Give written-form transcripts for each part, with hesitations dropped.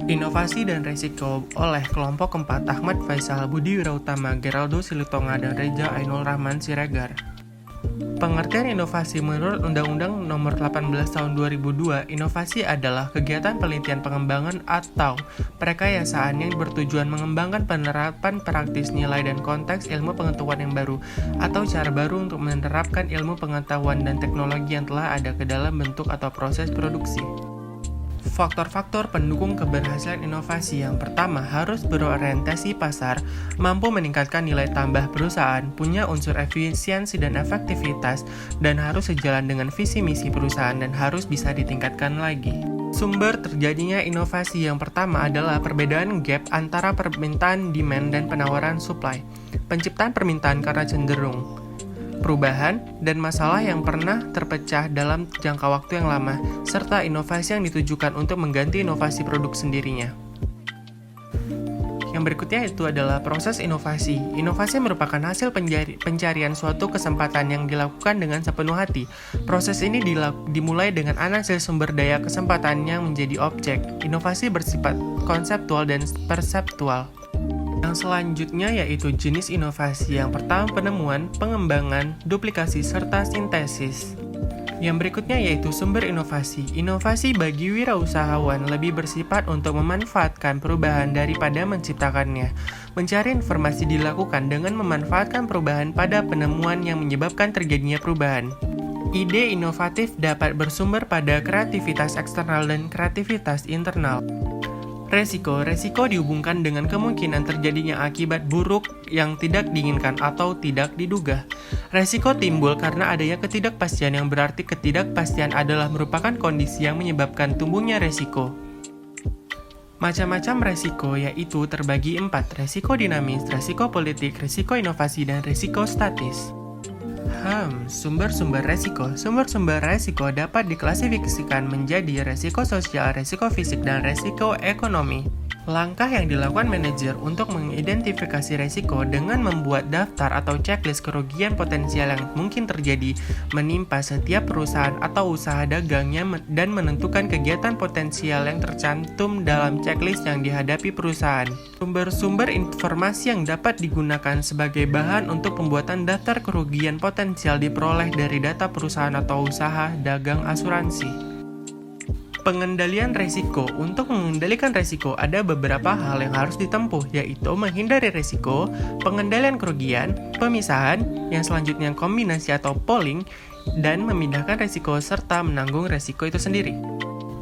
Inovasi dan Resiko oleh kelompok 4 Ahmad Faisal, Budi Wirautama, Geraldo Silitonga, dan Reza Ainul Rahman Siregar. Pengertian inovasi menurut Undang-Undang Nomor 18 Tahun 2002, inovasi adalah kegiatan penelitian pengembangan atau perekayasaan yang bertujuan mengembangkan penerapan praktis nilai dan konteks ilmu pengetahuan yang baru atau cara baru untuk menerapkan ilmu pengetahuan dan teknologi yang telah ada ke dalam bentuk atau proses produksi. Faktor-faktor pendukung keberhasilan inovasi yang pertama harus berorientasi pasar, mampu meningkatkan nilai tambah perusahaan, punya unsur efisiensi dan efektivitas, dan harus sejalan dengan visi misi perusahaan dan harus bisa ditingkatkan lagi. Sumber terjadinya inovasi yang pertama adalah perbedaan gap antara permintaan demand dan penawaran supply, penciptaan permintaan karena cenderung perubahan, dan masalah yang pernah terpecah dalam jangka waktu yang lama, serta inovasi yang ditujukan untuk mengganti inovasi produk sendirinya. Yang berikutnya itu adalah proses inovasi. Inovasi merupakan hasil pencarian suatu kesempatan yang dilakukan dengan sepenuh hati. Proses ini dimulai dengan analisis sumber daya kesempatan yang menjadi objek. Inovasi bersifat konseptual dan perseptual. Yang selanjutnya yaitu jenis inovasi. Yang pertama penemuan, pengembangan, duplikasi, serta sintesis. Yang berikutnya yaitu sumber inovasi. Inovasi bagi wirausahawan lebih bersifat untuk memanfaatkan perubahan daripada menciptakannya. Mencari informasi dilakukan dengan memanfaatkan perubahan pada penemuan yang menyebabkan terjadinya perubahan. Ide inovatif dapat bersumber pada kreativitas eksternal dan kreativitas internal. Resiko dihubungkan dengan kemungkinan terjadinya akibat buruk yang tidak diinginkan atau tidak diduga. Resiko timbul karena adanya ketidakpastian, yang berarti ketidakpastian adalah merupakan kondisi yang menyebabkan tumbuhnya resiko. Macam-macam resiko yaitu terbagi 4, resiko dinamis, resiko politik, resiko inovasi, dan resiko statis. Sumber-sumber resiko. Sumber-sumber resiko dapat diklasifikasikan menjadi resiko sosial, resiko fisik, dan resiko ekonomi. Langkah yang dilakukan manajer untuk mengidentifikasi resiko dengan membuat daftar atau checklist kerugian potensial yang mungkin terjadi menimpa setiap perusahaan atau usaha dagangnya dan menentukan kegiatan potensial yang tercantum dalam checklist yang dihadapi perusahaan. Sumber-sumber informasi yang dapat digunakan sebagai bahan untuk pembuatan daftar kerugian potensial diperoleh dari data perusahaan atau usaha dagang asuransi. Pengendalian resiko. Untuk mengendalikan resiko, ada beberapa hal yang harus ditempuh, yaitu menghindari resiko, pengendalian kerugian, pemisahan, yang selanjutnya kombinasi atau pooling, dan memindahkan resiko serta menanggung resiko itu sendiri.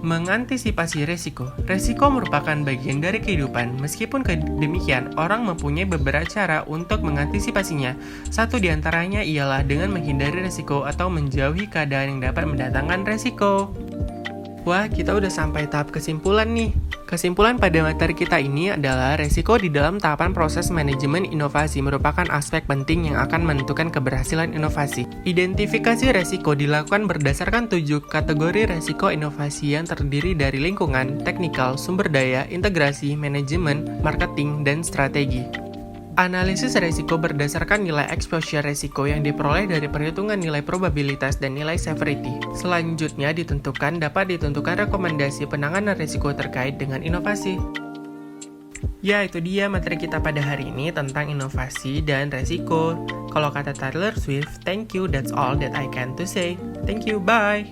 Mengantisipasi resiko. Resiko merupakan bagian dari kehidupan. Meskipun demikian, orang mempunyai beberapa cara untuk mengantisipasinya. Satu di antaranya ialah dengan menghindari resiko atau menjauhi keadaan yang dapat mendatangkan resiko. Wah, kita udah sampai tahap kesimpulan nih. Kesimpulan pada materi kita ini adalah resiko di dalam tahapan proses manajemen inovasi merupakan aspek penting yang akan menentukan keberhasilan inovasi. Identifikasi resiko dilakukan berdasarkan 7 kategori resiko inovasi yang terdiri dari lingkungan, teknikal, sumber daya, integrasi, manajemen, marketing, dan strategi. Analisis resiko berdasarkan nilai exposure resiko yang diperoleh dari perhitungan nilai probabilitas dan nilai severity. Selanjutnya dapat ditentukan rekomendasi penanganan resiko terkait dengan inovasi. Ya, itu dia materi kita pada hari ini tentang inovasi dan resiko. Kalau kata Taylor Swift, thank you, that's all that I can to say. Thank you, bye!